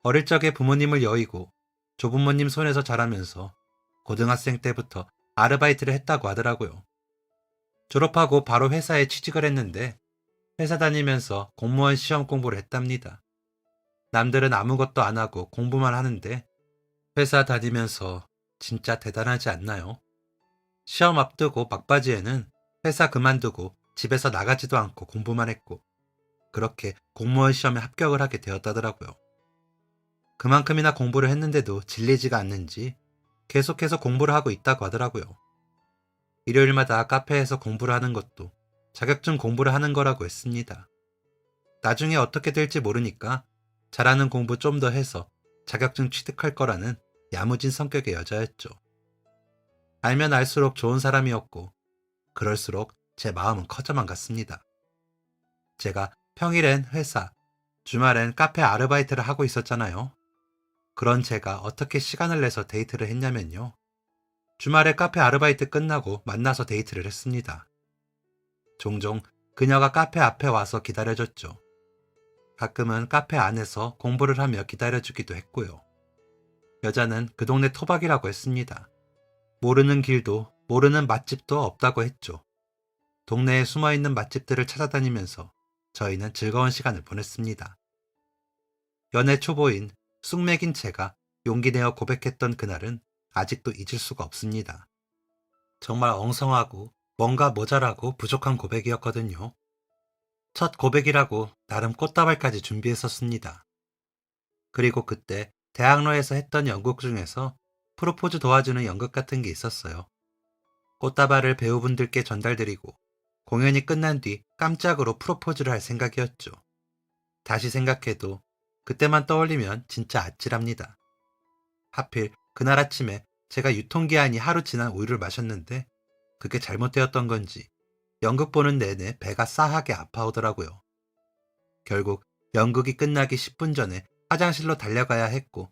어릴 적에 부모님을 여의고 조부모님 손에서 자라면서 고등학생 때부터 아르바이트를 했다고 하더라고요. 졸업하고 바로 회사에 취직을 했는데 회사 다니면서 공무원 시험 공부를 했답니다. 남들은 아무것도 안 하고 공부만 하는데 회사 다니면서 진짜 대단하지 않나요? 시험 앞두고 막바지에는 회사 그만두고 집에서 나가지도 않고 공부만 했고 그렇게 공무원 시험에 합격을 하게 되었다더라고요. 그만큼이나 공부를 했는데도 질리지가 않는지 계속해서 공부를 하고 있다고 하더라고요. 일요일마다 카페에서 공부를 하는 것도 자격증 공부를 하는 거라고 했습니다. 나중에 어떻게 될지 모르니까 잘하는 공부 좀 더 해서 자격증 취득할 거라는 야무진 성격의 여자였죠. 알면 알수록 좋은 사람이었고 그럴수록 제 마음은 커져만 갔습니다. 제가 평일엔 회사, 주말엔 카페 아르바이트를 하고 있었잖아요. 그런 제가 어떻게 시간을 내서 데이트를 했냐면요. 주말에 카페 아르바이트 끝나고 만나서 데이트를 했습니다. 종종 그녀가 카페 앞에 와서 기다려줬죠. 가끔은 카페 안에서 공부를 하며 기다려주기도 했고요. 여자는 그 동네 토박이라고 했습니다. 모르는 길도 모르는 맛집도 없다고 했죠. 동네에 숨어있는 맛집들을 찾아다니면서 저희는 즐거운 시간을 보냈습니다. 연애 초보인 쑥맥인 제가 용기 내어 고백했던 그날은 아직도 잊을 수가 없습니다. 정말 엉성하고 뭔가 모자라고 부족한 고백이었거든요. 첫 고백이라고 나름 꽃다발까지 준비했었습니다. 그리고 그때 대학로에서 했던 연극 중에서 프로포즈 도와주는 연극 같은 게 있었어요. 꽃다발을 배우분들께 전달드리고 공연이 끝난 뒤 깜짝으로 프로포즈를 할 생각이었죠. 다시 생각해도 그때만 떠올리면 진짜 아찔합니다. 하필 그날 아침에 제가 유통기한이 하루 지난 우유를 마셨는데 그게 잘못되었던 건지 연극 보는 내내 배가 싸하게 아파오더라고요. 결국 연극이 끝나기 10분 전에 화장실로 달려가야 했고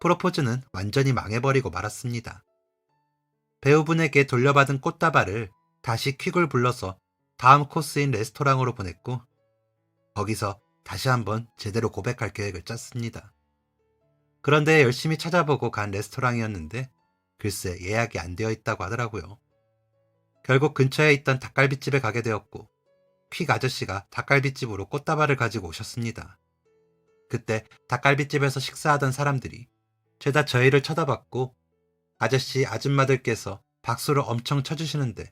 프로포즈는 완전히 망해버리고 말았습니다. 배우분에게 돌려받은 꽃다발을 다시 퀵을 불러서 다음 코스인 레스토랑으로 보냈고 거기서 다시 한번 제대로 고백할 계획을 짰습니다. 그런데 열심히 찾아보고 간 레스토랑이었는데 글쎄 예약이 안 되어 있다고 하더라고요. 결국 근처에 있던 닭갈비집에 가게 되었고 퀵 아저씨가 닭갈비집으로 꽃다발을 가지고 오셨습니다. 그때 닭갈비집에서 식사하던 사람들이 죄다 저희를 쳐다봤고 아저씨 아줌마들께서 박수를 엄청 쳐주시는데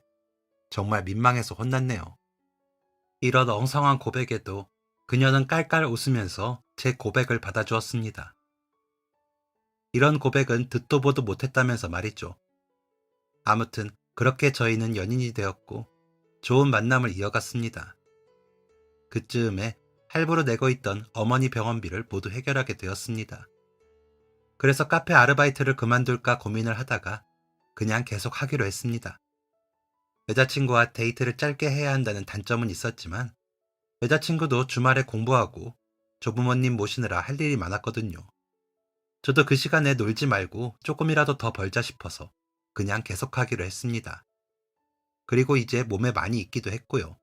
정말 민망해서 혼났네요. 이런 엉성한 고백에도 그녀는 깔깔 웃으면서 제 고백을 받아주었습니다. 이런 고백은 듣도 보도 못했다면서 말이죠. 아무튼 그렇게 저희는 연인이 되었고 좋은 만남을 이어갔습니다. 그쯤에 할부로 내고 있던 어머니 병원비를 모두 해결하게 되었습니다. 그래서 카페 아르바이트를 그만둘까 고민을 하다가 그냥 계속 하기로 했습니다. 여자친구와 데이트를 짧게 해야 한다는 단점은 있었지만 여자친구도 주말에 공부하고 조부모님 모시느라 할 일이 많았거든요. 저도 그 시간에 놀지 말고 조금이라도 더 벌자 싶어서 그냥 계속하기로 했습니다. 그리고 이제 몸에 많이 익기도 했고요.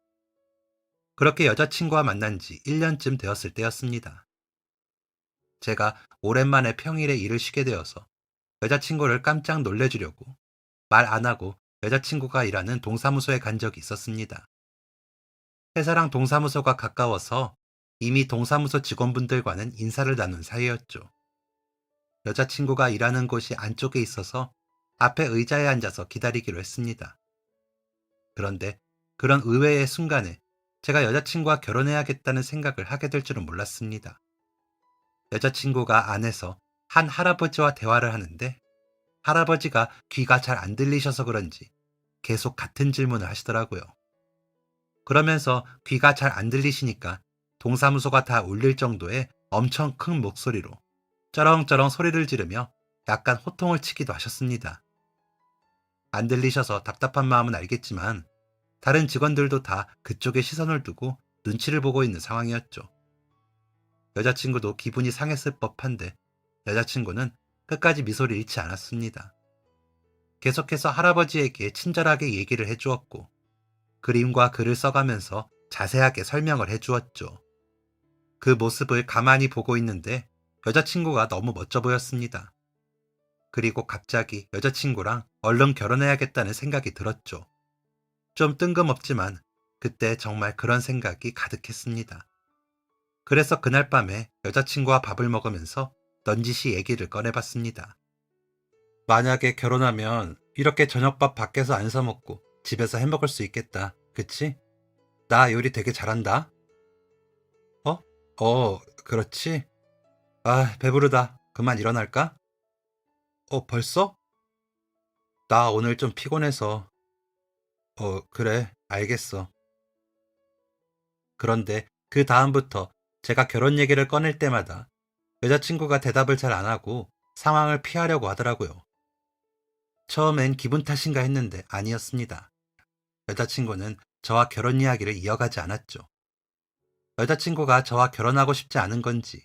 그렇게 여자친구와 만난 지 1년쯤 되었을 때였습니다. 제가 오랜만에 평일에 일을 쉬게 되어서 여자친구를 깜짝 놀래주려고 말 안 하고 여자친구가 일하는 동사무소에 간 적이 있었습니다. 회사랑 동사무소가 가까워서 이미 동사무소 직원분들과는 인사를 나눈 사이였죠. 여자친구가 일하는 곳이 안쪽에 있어서 앞에 의자에 앉아서 기다리기로 했습니다. 그런데 그런 의외의 순간에 제가 여자친구와 결혼해야겠다는 생각을 하게 될 줄은 몰랐습니다. 여자친구가 안에서 한 할아버지와 대화를 하는데 할아버지가 귀가 잘 안 들리셔서 그런지 계속 같은 질문을 하시더라고요. 그러면서 귀가 잘 안 들리시니까 동사무소가 다 울릴 정도의 엄청 큰 목소리로 쩌렁쩌렁 소리를 지르며 약간 호통을 치기도 하셨습니다. 안 들리셔서 답답한 마음은 알겠지만 다른 직원들도 다 그쪽에 시선을 두고 눈치를 보고 있는 상황이었죠. 여자친구도 기분이 상했을 법한데 여자친구는 끝까지 미소를 잃지 않았습니다. 계속해서 할아버지에게 친절하게 얘기를 해주었고 그림과 글을 써가면서 자세하게 설명을 해주었죠. 그 모습을 가만히 보고 있는데 여자친구가 너무 멋져 보였습니다. 그리고 갑자기 여자친구랑 얼른 결혼해야겠다는 생각이 들었죠. 좀 뜬금없지만 그때 정말 그런 생각이 가득했습니다. 그래서 그날 밤에 여자친구와 밥을 먹으면서 넌지시 얘기를 꺼내봤습니다. 만약에 결혼하면 이렇게 저녁밥 밖에서 안 사 먹고 집에서 해 먹을 수 있겠다. 그치? 나 요리 되게 잘한다. 어? 그렇지. 아, 배부르다. 그만 일어날까? 벌써? 나 오늘 좀 피곤해서. 그래. 알겠어. 그런데 그 다음부터 제가 결혼 얘기를 꺼낼 때마다 여자친구가 대답을 잘 안 하고 상황을 피하려고 하더라고요. 처음엔 기분 탓인가 했는데 아니었습니다. 여자친구는 저와 결혼 이야기를 이어가지 않았죠. 여자친구가 저와 결혼하고 싶지 않은 건지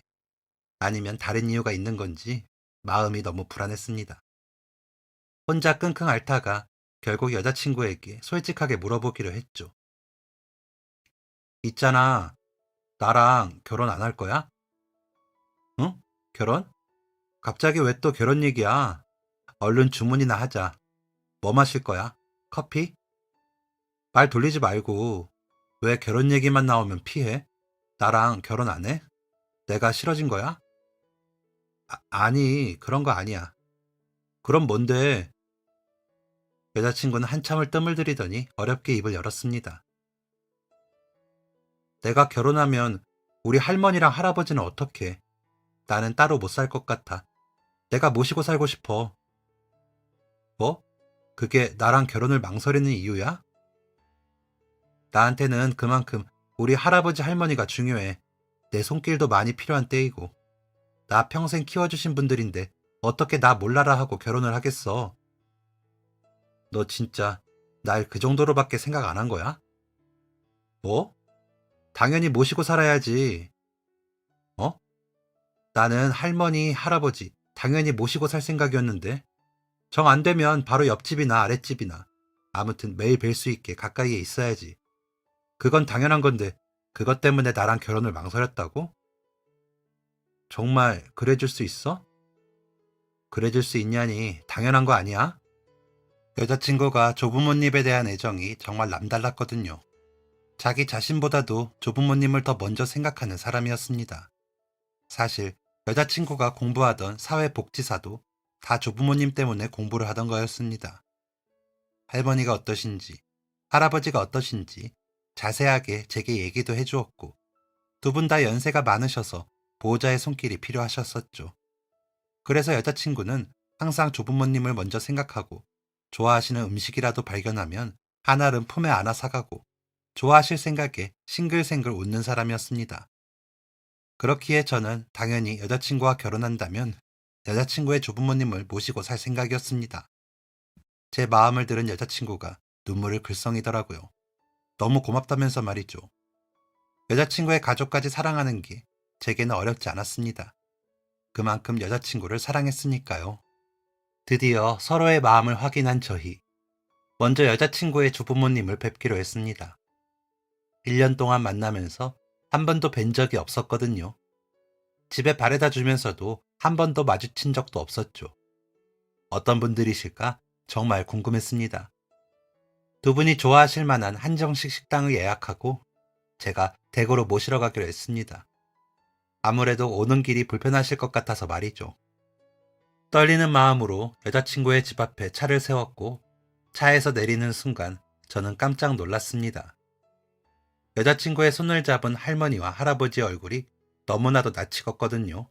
아니면 다른 이유가 있는 건지 마음이 너무 불안했습니다. 혼자 끙끙 앓다가 결국 여자친구에게 솔직하게 물어보기로 했죠. 있잖아, 나랑 결혼 안 할 거야? 응? 결혼? 갑자기 왜 또 결혼 얘기야? 얼른 주문이나 하자. 뭐 마실 거야? 커피? 말 돌리지 말고 왜 결혼 얘기만 나오면 피해? 나랑 결혼 안 해? 내가 싫어진 거야? 아니, 그런 거 아니야. 그럼 뭔데? 여자친구는 한참을 뜸을 들이더니 어렵게 입을 열었습니다. 내가 결혼하면 우리 할머니랑 할아버지는 어떡해? 나는 따로 못 살 것 같아. 내가 모시고 살고 싶어. 뭐? 그게 나랑 결혼을 망설이는 이유야? 나한테는 그만큼 우리 할아버지 할머니가 중요해. 내 손길도 많이 필요한 때이고. 나 평생 키워주신 분들인데 어떻게 나 몰라라 하고 결혼을 하겠어. 너 진짜 날 그 정도로밖에 생각 안 한 거야? 뭐? 당연히 모시고 살아야지. 어? 나는 할머니, 할아버지 당연히 모시고 살 생각이었는데 정 안 되면 바로 옆집이나 아랫집이나 아무튼 매일 뵐 수 있게 가까이에 있어야지. 그건 당연한 건데 그것 때문에 나랑 결혼을 망설였다고? 정말 그래줄 수 있어? 그래줄 수 있냐니 당연한 거 아니야? 여자친구가 조부모님에 대한 애정이 정말 남달랐거든요. 자기 자신보다도 조부모님을 더 먼저 생각하는 사람이었습니다. 사실 여자친구가 공부하던 사회복지사도 다 조부모님 때문에 공부를 하던 거였습니다. 할머니가 어떠신지, 할아버지가 어떠신지 자세하게 제게 얘기도 해주었고 두 분 다 연세가 많으셔서 보호자의 손길이 필요하셨었죠. 그래서 여자친구는 항상 조부모님을 먼저 생각하고 좋아하시는 음식이라도 발견하면 한알은 품에 안아 사가고 좋아하실 생각에 싱글생글 웃는 사람이었습니다. 그렇기에 저는 당연히 여자친구와 결혼한다면 여자친구의 조부모님을 모시고 살 생각이었습니다. 제 마음을 들은 여자친구가 눈물을 글썽이더라고요. 너무 고맙다면서 말이죠. 여자친구의 가족까지 사랑하는 게 제게는 어렵지 않았습니다. 그만큼 여자친구를 사랑했으니까요. 드디어 서로의 마음을 확인한 저희. 먼저 여자친구의 조부모님을 뵙기로 했습니다. 1년 동안 만나면서 한 번도 뵌 적이 없었거든요. 집에 바래다 주면서도 한 번도 마주친 적도 없었죠. 어떤 분들이실까 정말 궁금했습니다. 두 분이 좋아하실 만한 한정식 식당을 예약하고 제가 댁으로 모시러 가기로 했습니다. 아무래도 오는 길이 불편하실 것 같아서 말이죠. 떨리는 마음으로 여자친구의 집 앞에 차를 세웠고 차에서 내리는 순간 저는 깜짝 놀랐습니다. 여자친구의 손을 잡은 할머니와 할아버지의 얼굴이 너무나도 낯이 익었거든요.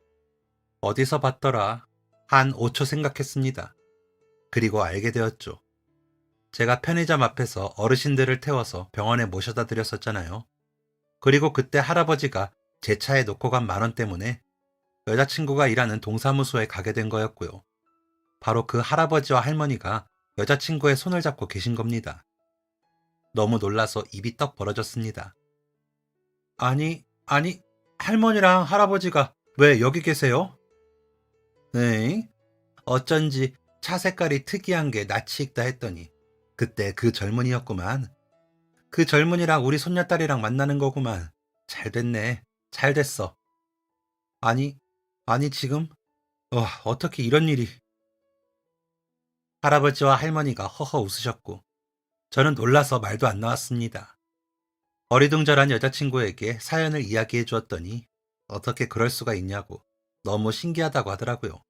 어디서 봤더라? 한 5초 생각했습니다. 그리고 알게 되었죠. 제가 편의점 앞에서 어르신들을 태워서 병원에 모셔다 드렸었잖아요. 그리고 그때 할아버지가 제 차에 놓고 간 10,000원 때문에 여자친구가 일하는 동사무소에 가게 된 거였고요. 바로 그 할아버지와 할머니가 여자친구의 손을 잡고 계신 겁니다. 너무 놀라서 입이 떡 벌어졌습니다. 아니, 할머니랑 할아버지가 왜 여기 계세요? 네, 어쩐지 차 색깔이 특이한 게 낯이 익다 했더니 그때 그 젊은이였구만. 그 젊은이랑 우리 손녀딸이랑 만나는 거구만. 잘 됐네. 잘 됐어. 아니, 지금? 어떻게 이런 일이. 할아버지와 할머니가 허허 웃으셨고 저는 놀라서 말도 안 나왔습니다. 어리둥절한 여자친구에게 사연을 이야기해 주었더니 어떻게 그럴 수가 있냐고 너무 신기하다고 하더라고요.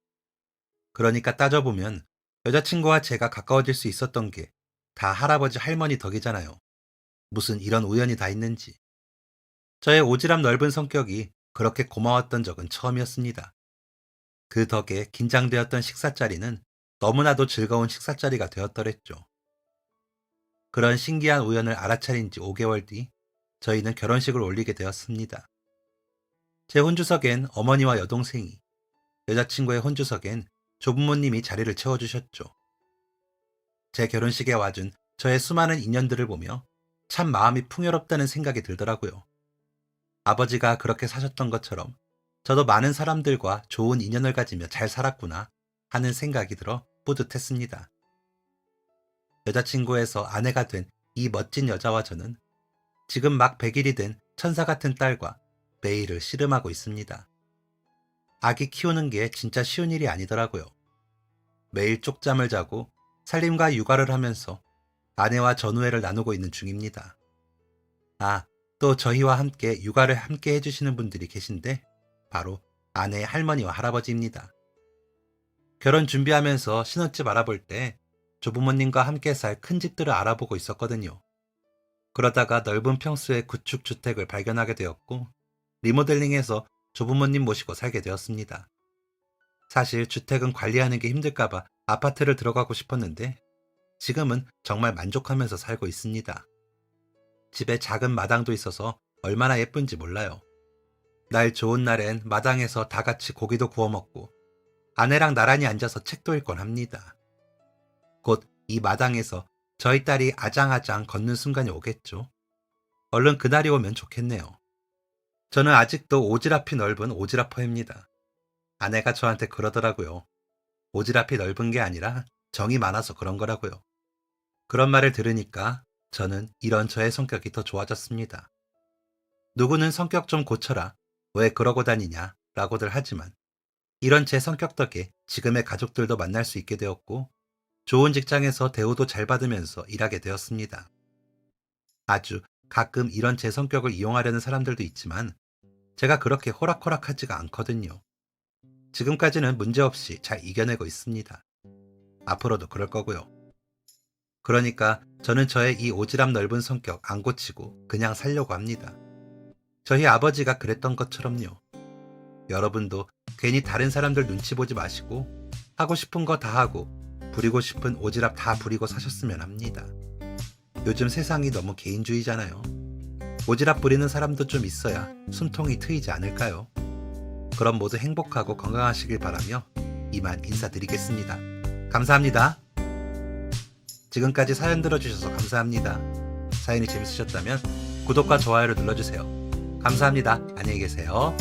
그러니까 따져보면 여자친구와 제가 가까워질 수 있었던 게 다 할아버지 할머니 덕이잖아요. 무슨 이런 우연이 다 있는지. 저의 오지랖 넓은 성격이 그렇게 고마웠던 적은 처음이었습니다. 그 덕에 긴장되었던 식사자리는 너무나도 즐거운 식사자리가 되었더랬죠. 그런 신기한 우연을 알아차린 지 5개월 뒤 저희는 결혼식을 올리게 되었습니다. 제 혼주석엔 어머니와 여동생이, 여자친구의 혼주석엔 조부모님이 자리를 채워주셨죠. 제 결혼식에 와준 저의 수많은 인연들을 보며 참 마음이 풍요롭다는 생각이 들더라고요. 아버지가 그렇게 사셨던 것처럼 저도 많은 사람들과 좋은 인연을 가지며 잘 살았구나 하는 생각이 들어 뿌듯했습니다. 여자친구에서 아내가 된 이 멋진 여자와 저는 지금 막 100일이 된 천사 같은 딸과 매일을 씨름하고 있습니다. 아기 키우는 게 진짜 쉬운 일이 아니더라고요. 매일 쪽잠을 자고 살림과 육아를 하면서 아내와 전우애를 나누고 있는 중입니다. 또 저희와 함께 육아를 함께 해주시는 분들이 계신데 바로 아내의 할머니와 할아버지입니다. 결혼 준비하면서 신혼집 알아볼 때 조부모님과 함께 살 큰 집들을 알아보고 있었거든요. 그러다가 넓은 평수의 구축 주택을 발견하게 되었고 리모델링해서 조부모님 모시고 살게 되었습니다. 사실 주택은 관리하는 게 힘들까봐 아파트를 들어가고 싶었는데 지금은 정말 만족하면서 살고 있습니다. 집에 작은 마당도 있어서 얼마나 예쁜지 몰라요. 날 좋은 날엔 마당에서 다 같이 고기도 구워 먹고 아내랑 나란히 앉아서 책도 읽곤 합니다. 곧 이 마당에서 저희 딸이 아장아장 걷는 순간이 오겠죠. 얼른 그날이 오면 좋겠네요. 저는 아직도 오지랖이 넓은 오지랖퍼입니다. 아내가 저한테 그러더라고요. 오지랖이 넓은 게 아니라 정이 많아서 그런 거라고요. 그런 말을 들으니까 저는 이런 저의 성격이 더 좋아졌습니다. 누구는 성격 좀 고쳐라, 왜 그러고 다니냐 라고들 하지만 이런 제 성격 덕에 지금의 가족들도 만날 수 있게 되었고 좋은 직장에서 대우도 잘 받으면서 일하게 되었습니다. 아주 가끔 이런 제 성격을 이용하려는 사람들도 있지만 제가 그렇게 호락호락하지가 않거든요. 지금까지는 문제없이 잘 이겨내고 있습니다. 앞으로도 그럴 거고요. 그러니까 저는 저의 이 오지랖 넓은 성격 안 고치고 그냥 살려고 합니다. 저희 아버지가 그랬던 것처럼요. 여러분도 괜히 다른 사람들 눈치 보지 마시고 하고 싶은 거 다 하고 부리고 싶은 오지랖 다 부리고 사셨으면 합니다. 요즘 세상이 너무 개인주의잖아요. 오지랖 부리는 사람도 좀 있어야 숨통이 트이지 않을까요? 그럼 모두 행복하고 건강하시길 바라며 이만 인사드리겠습니다. 감사합니다. 지금까지 사연 들어주셔서 감사합니다. 사연이 재밌으셨다면 구독과 좋아요를 눌러주세요. 감사합니다. 안녕히 계세요.